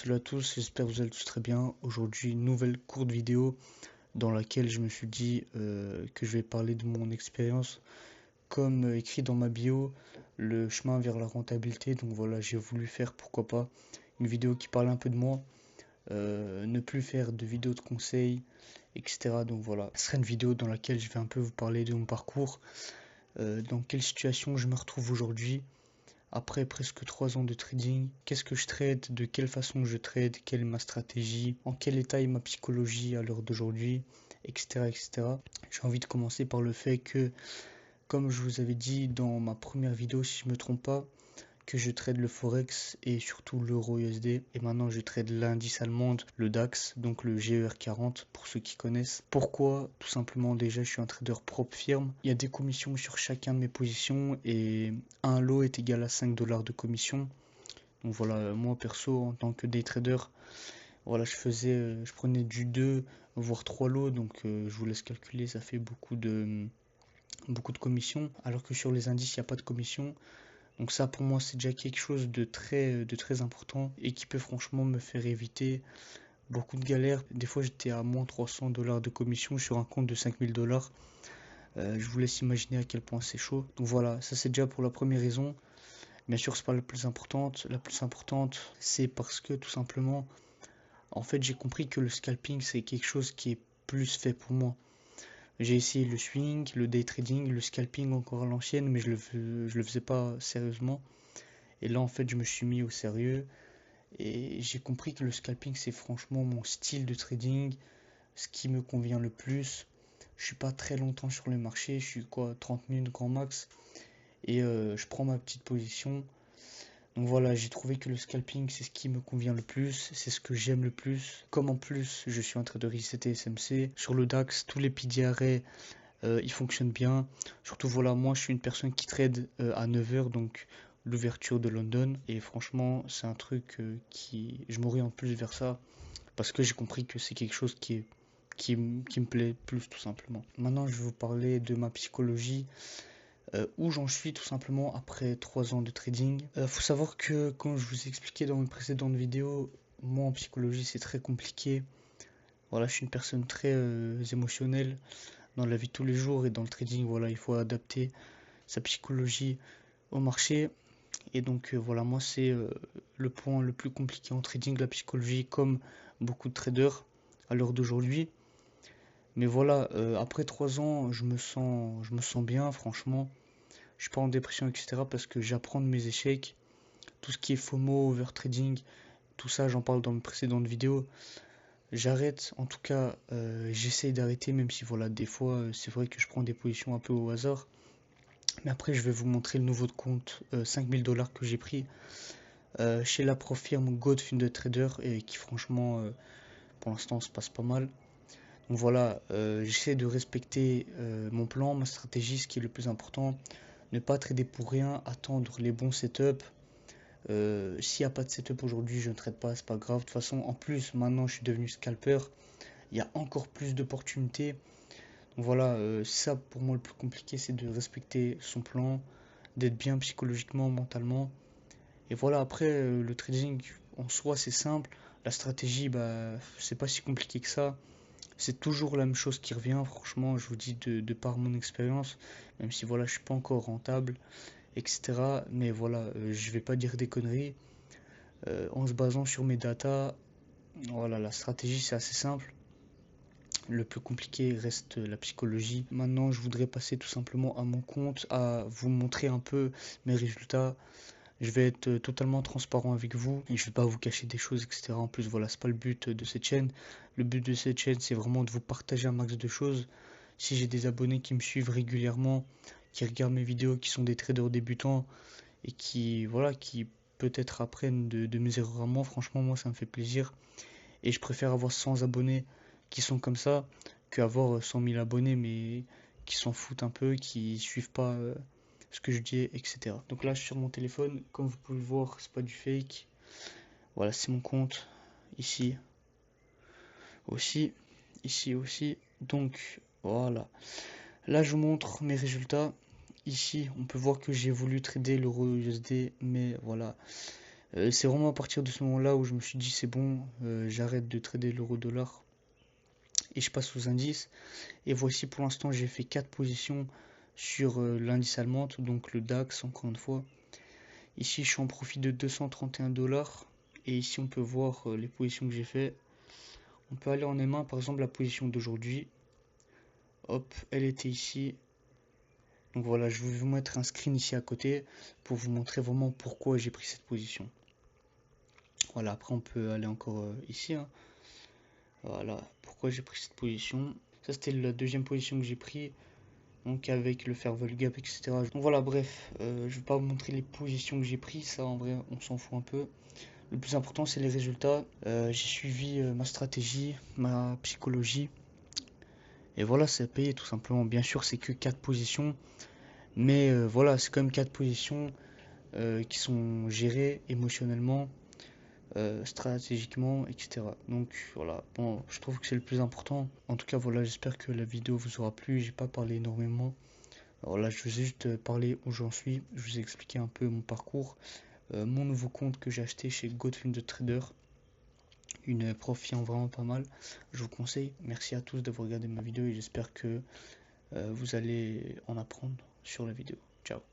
Salut à tous, j'espère que vous allez tous très bien. Aujourd'hui, une nouvelle courte vidéo dans laquelle je me suis dit que je vais parler de mon expérience. Comme écrit dans ma bio, le chemin vers la rentabilité. Donc voilà, j'ai voulu faire, pourquoi pas, une vidéo qui parle un peu de moi. Ne plus faire de vidéos de conseils, etc. Donc voilà, ce sera une vidéo dans laquelle je vais un peu vous parler de mon parcours, dans quelle situation je me retrouve aujourd'hui. Après presque 3 ans de trading, qu'est-ce que je trade, de quelle façon je trade, quelle est ma stratégie, en quel état est ma psychologie à l'heure d'aujourd'hui, etc., etc. J'ai envie de commencer par le fait que, comme je vous avais dit dans ma première vidéo, si je me trompe pas, que je trade le Forex et surtout l'euro USD. Et maintenant, je trade l'indice allemand, le DAX, donc le GER40 pour ceux qui connaissent. Pourquoi? Tout simplement, déjà, je suis un trader propre firme. Il y a des commissions sur chacun de mes positions et un lot est égal à 5 dollars de commission. Donc voilà, moi perso, en tant que day trader, voilà, je prenais du 2 voire 3 lots. Donc je vous laisse calculer, ça fait beaucoup de commissions. Alors que sur les indices, il n'y a pas de commission. Donc ça pour moi c'est déjà quelque chose de très important et qui peut franchement me faire éviter beaucoup de galères. Des fois j'étais à moins 300 dollars de commission sur un compte de 5000 dollars. Je vous laisse imaginer à quel point c'est chaud. Donc voilà, ça c'est déjà pour la première raison. Bien sûr c'est pas la plus importante. La plus importante c'est parce que tout simplement en fait j'ai compris que le scalping c'est quelque chose qui est plus fait pour moi. J'ai essayé le swing, le day trading, le scalping encore à l'ancienne, mais je le faisais pas sérieusement. Et là, en fait, je me suis mis au sérieux et j'ai compris que le scalping, c'est franchement mon style de trading, ce qui me convient le plus. Je suis pas très longtemps sur le marché, je suis quoi, 30 minutes grand max et je prends ma petite position. Donc voilà, j'ai trouvé que le scalping, c'est ce qui me convient le plus, c'est ce que j'aime le plus. Comme en plus, je suis un trader ICT SMC, sur le DAX, tous les PDRA, ils fonctionnent bien. Surtout, voilà, moi, je suis une personne qui trade à 9 heures, donc l'ouverture de London. Et franchement, c'est un truc je m'oriente plus vers ça parce que j'ai compris que c'est quelque chose qui me plaît plus, tout simplement. Maintenant, je vais vous parler de ma psychologie. Où j'en suis tout simplement après 3 ans de trading. Faut savoir que, comme je vous ai expliqué dans mes précédentes vidéos, moi en psychologie c'est très compliqué. Voilà, je suis une personne très émotionnelle dans la vie de tous les jours et dans le trading, voilà, il faut adapter sa psychologie au marché. Et donc voilà, moi c'est le point le plus compliqué en trading, la psychologie, comme beaucoup de traders à l'heure d'aujourd'hui. Mais voilà, après 3 ans, je me sens bien, franchement. Je suis pas en dépression, etc. parce que j'apprends de mes échecs. Tout ce qui est FOMO, overtrading, tout ça, j'en parle dans mes précédentes vidéos. J'arrête, en tout cas, j'essaye d'arrêter, même si voilà, des fois, c'est vrai que je prends des positions un peu au hasard. Mais après, je vais vous montrer le nouveau de compte 5000 dollars que j'ai pris chez la pro firme Godfund Trader et qui, franchement, pour l'instant, se passe pas mal. Donc voilà, j'essaie de respecter mon plan, ma stratégie, ce qui est le plus important. Ne pas trader pour rien, attendre les bons setups. S'il n'y a pas de setup aujourd'hui, je ne trade pas, c'est pas grave. De toute façon, en plus, maintenant je suis devenu scalper. Il y a encore plus d'opportunités. Donc voilà, ça pour moi le plus compliqué, c'est de respecter son plan, d'être bien psychologiquement, mentalement. Et voilà, après, le trading en soi, c'est simple. La stratégie, bah, c'est pas si compliqué que ça. C'est toujours la même chose qui revient, franchement, je vous dis de par mon expérience, même si voilà, je suis pas encore rentable, etc. Mais voilà, je vais pas dire des conneries. En se basant sur mes datas, voilà, la stratégie c'est assez simple. Le plus compliqué reste la psychologie. Maintenant, je voudrais passer tout simplement à mon compte, à vous montrer un peu mes résultats. Je vais être totalement transparent avec vous et je vais pas vous cacher des choses, etc. En plus, voilà, c'est pas le but de cette chaîne. Le but de cette chaîne, c'est vraiment de vous partager un max de choses. Si j'ai des abonnés qui me suivent régulièrement, qui regardent mes vidéos, qui sont des traders débutants et qui, voilà, qui peut-être apprennent de mes erreurs à moi, franchement, moi, ça me fait plaisir. Et je préfère avoir 100 abonnés qui sont comme ça qu'avoir 100 000 abonnés mais qui s'en foutent un peu, qui suivent pas ce que je dis, etc. Donc là, je suis sur mon téléphone, comme vous pouvez le voir, c'est pas du fake. Voilà, c'est mon compte. Ici aussi, ici aussi. Donc voilà. Là, je vous montre mes résultats. Ici, on peut voir que j'ai voulu trader l'euro USD, mais voilà, C'est vraiment à partir de ce moment-là où je me suis dit c'est bon, j'arrête de trader l'euro-dollar et je passe aux indices. Et voici pour l'instant j'ai fait 4 positions sur l'indice allemand, donc le DAX encore une fois. Ici je suis en profit de 231 $. Et ici on peut voir les positions que j'ai fait. On peut aller en M1 par exemple la position d'aujourd'hui. Hop, elle était ici. Donc voilà, je vais vous mettre un screen ici à côté pour vous montrer vraiment pourquoi j'ai pris cette position. Voilà, après on peut aller encore ici, hein. Voilà, pourquoi j'ai pris cette position. Ça c'était la deuxième position que j'ai pris, donc avec le Fairval Gap, etc. Donc voilà, bref, je vais pas vous montrer les positions que j'ai pris, ça en vrai on s'en fout un peu. Le plus important c'est les résultats. J'ai suivi ma stratégie, ma psychologie. Et voilà, c'est payé tout simplement. Bien sûr, c'est que 4 positions. Mais voilà, c'est quand même 4 positions qui sont gérées émotionnellement, stratégiquement, etc. Donc voilà, bon, je trouve que c'est le plus important. En tout cas, voilà, j'espère que la vidéo vous aura plu. J'ai pas parlé énormément. Alors là, je vous ai juste parlé où j'en suis. Je vous ai expliqué un peu mon parcours, mon nouveau compte que j'ai acheté chez Godfin the Trader. Une profiant vraiment pas mal. Je vous conseille. Merci à tous d'avoir regardé ma vidéo et j'espère que vous allez en apprendre sur la vidéo. Ciao.